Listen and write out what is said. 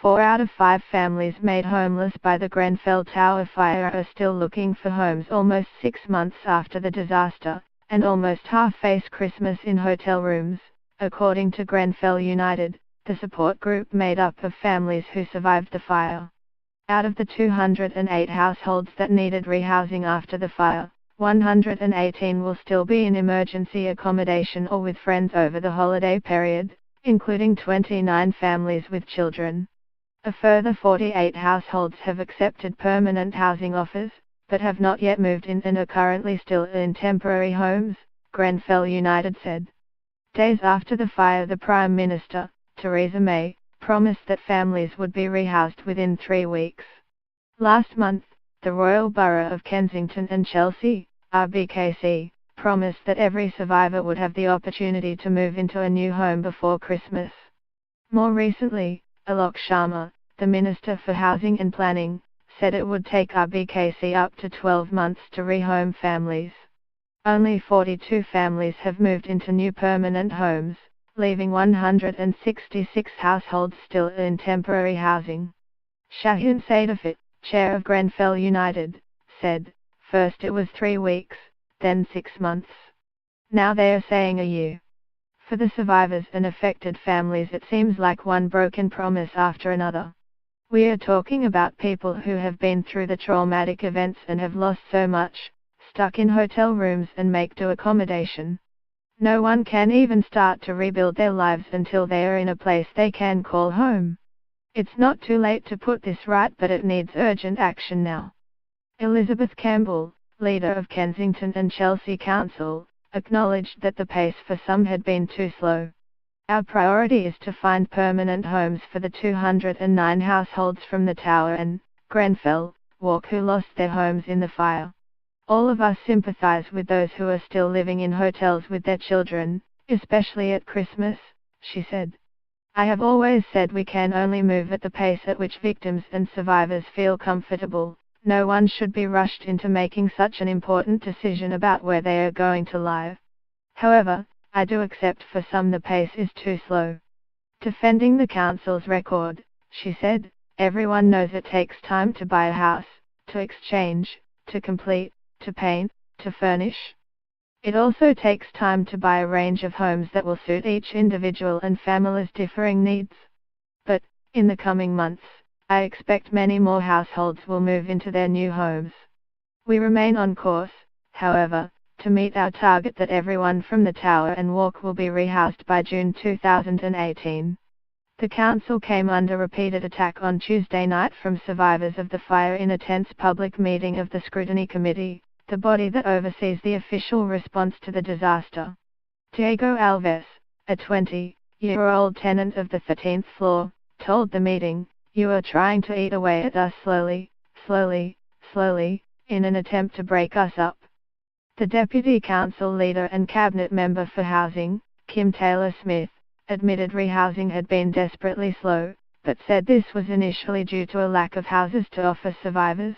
4 out of 5 families made homeless by the Grenfell Tower fire are still looking for homes almost 6 months after the disaster, and almost half face Christmas in hotel rooms, according to Grenfell United, the support group made up of families who survived the fire. Out of the 208 households that needed rehousing after the fire, 118 will still be in emergency accommodation or with friends over the holiday period, including 29 families with children. A further 48 households have accepted permanent housing offers, but have not yet moved in and are currently still in temporary homes, Grenfell United said. Days after the fire, the Prime Minister, Theresa May, promised that families would be rehoused within 3 weeks. Last month, the Royal Borough of Kensington and Chelsea, RBKC, promised that every survivor would have the opportunity to move into a new home before Christmas. More recently, Alok Sharma, the Minister for Housing and Planning, said it would take RBKC up to 12 months to rehome families. Only 42 families have moved into new permanent homes, leaving 166 households still in temporary housing. Shaheen Sadafit, chair of Grenfell United, said, "First it was 3 weeks, then 6 months. Now they are saying a year." For the survivors and affected families, it seems like one broken promise after another. We are talking about people who have been through the traumatic events and have lost so much, stuck in hotel rooms and make do accommodation. No one can even start to rebuild their lives until they are in a place they can call home. It's not too late to put this right, but it needs urgent action now. Elizabeth Campbell, leader of Kensington and Chelsea Council, acknowledged that the pace for some had been too slow. "Our priority is to find permanent homes for the 209 households from the Tower and Grenfell Walk who lost their homes in the fire. All of us sympathize with those who are still living in hotels with their children, especially at Christmas," she said. "I have always said we can only move at the pace at which victims and survivors feel comfortable. No one should be rushed into making such an important decision about where they are going to live. However, I do accept for some the pace is too slow." Defending the council's record, she said, "Everyone knows it takes time to buy a house, to exchange, to complete, to paint, to furnish. It also takes time to buy a range of homes that will suit each individual and family's differing needs. But, in the coming months, I expect many more households will move into their new homes. We remain on course, however, to meet our target that everyone from the Tower and Walk will be rehoused by June 2018. The council came under repeated attack on Tuesday night from survivors of the fire in a tense public meeting of the Scrutiny Committee, the body that oversees the official response to the disaster. Diego Alves, a 20-year-old tenant of the 13th floor, told the meeting, "You are trying to eat away at us slowly, in an attempt to break us up." The Deputy Council Leader and Cabinet Member for Housing, Kim Taylor-Smith, admitted rehousing had been desperately slow, but said this was initially due to a lack of houses to offer survivors.